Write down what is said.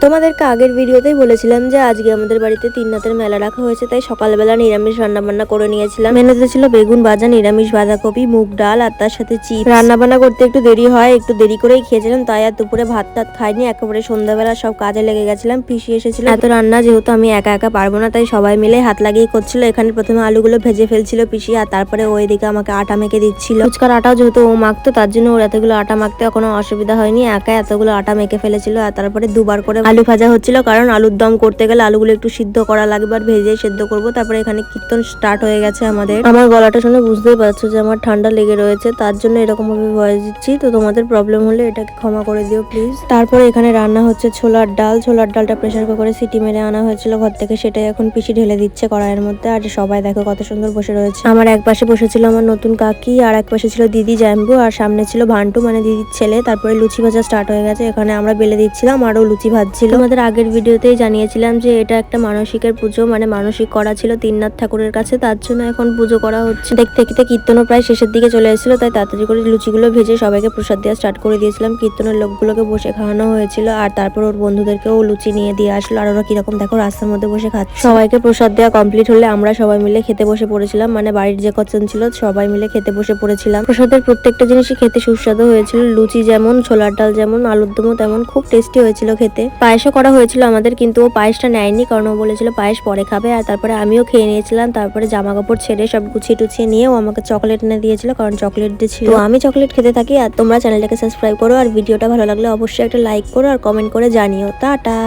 তোমাদেরকে আগের ভিডিওতেই বলেছিলাম যে আজকে আমাদের বাড়িতে তিন রাতের মেলা রাখা হয়েছে, তাই সকালবেলা নিরামিষ রান্নাবান্না করে নিয়েছিলাম। মেনুতে ছিল বেগুন ভাজা, নিরামিষ বাঁধাকপি, মুগ ডাল আর তার সাথে চিপস। রান্নাবান্না করতে একটু দেরি হয়, একটু দেরি করেই খেয়েছিলাম, তাই আর দুপুরে ভাত টাত খাইনি, একেবারে সন্ধ্যাবেলা সব কাজে লেগে গেছিলাম। পিসি এসেছিল, এত রান্না যেহেতু আমি একা একা পারবো না, তাই সবাই মিলে হাত লাগিয়ে করছিল। এখানে প্রথমে আলুগুলো ভেজে ফেলছিল পিসি, আর তারপরে ওই দিকে আমাকে আটা মেখে দিচ্ছিল। ফুচকার আটাও যেহেতু ও মাখতো, তার জন্য ওর এতগুলো আটা মাখতে কোনো অসুবিধা হয়নি, একা এতগুলো আটা মেখে ফেলেছিল। আর তারপরে দুবার করে আলু ভাজা হচ্ছিল, কারণ আলুর দম করতে গেলে আলুগুলো একটু সিদ্ধ করা লাগবে, আর ভেজে সিদ্ধ করবো। তারপরে এখানে কীর্তন স্টার্ট হয়ে গেছে আমাদের। আমার গলাটা শুনে বুঝতেই পারছো যে আমার ঠান্ডা লেগে রয়েছে, তার জন্য এরকম ভাবে ভয়েস দিচ্ছি, তো তোমাদের প্রবলেম হলে এটাকে ক্ষমা করে দিও প্লিজ। তারপরে এখানে রান্না হচ্ছে ছোলার ডাল। ছোলার ডালটা প্রেসার কুকারে সিটি মেরে আনা হয়েছিল ঘর থেকে, সেটাই এখন পিসি ঢেলে দিচ্ছে কড়াইয়ের মধ্যে। আর সবাই দেখো কত সুন্দর বসে রয়েছে। আমার এক পাশে বসেছিল আমার নতুন কাকি, আর এক পাশে ছিল দিদি জাম্বু, আর সামনে ছিল ভান্টু মানে দিদির ছেলে। তারপরে লুচি ভাজা স্টার্ট হয়ে গেছে, এখানে আমরা বেলে দিচ্ছিলাম, আরও লুচি ভাজছিল। আমাদের আগের ভিডিওতেই জানিয়েছিলাম যে এটা একটা মানসিকের পুজো, মানে মানসিক করা ছিল তিননাথ ঠাকুরের কাছে, তার জন্য এখন পুজো করা হচ্ছে। দেখতে দেখতে কীর্তনও প্রায় শেষের দিকে চলে এসেছিল, তাই তাড়াতাড়ি করে লুচিগুলো ভেজে সবাইকে প্রসাদ দেওয়া স্টার্ট করে দিয়েছিলাম। কীর্তনের লোকগুলোকে বসে খাওয়ানো হয়েছিল, আর তারপর ওর বন্ধুদেরকেও লুচি নিয়ে দিয়ে আসলো, আর ওরা কিরকম দেখো রাস্তার মধ্যে বসে খাচ্ছে। সবাইকে প্রসাদ দেওয়া কমপ্লিট হলে আমরা সবাই মিলে খেতে বসে পড়েছিলাম, মানে বাড়ির যে কজন ছিল সবাই মিলে খেতে বসে পড়েছিলাম। প্রসাদের প্রত্যেকটা জিনিসই খেতে সুস্বাদু হয়েছিল, লুচি যেমন, ছোলার ডাল যেমন, আলুর দমও তেমন, খুব টেস্টি হয়েছিল খেতে। পায়েসও করা হয়েছিল আমাদের, কিন্তু ও পায়েসটা নেয়নি, কারণ ও বলেছিল পায়েস পরে খাবে। আর তারপরে আমিও খেয়ে নিয়েছিলাম। তারপরে জামা কাপড় ছেড়ে সব গুছিয়ে টুছিয়ে নিয়ে ও আমাকে চকলেট এনে দিয়েছিল, কারণ চকলেট দিয়েছিল। তো আমি চকলেট খেতে থাকি। আর তোমরা চ্যানেলটাকে সাবস্ক্রাইব করো, আর ভিডিওটা ভালো লাগলে অবশ্যই একটা লাইক করো আর কমেন্ট করে জানিও। টাটা।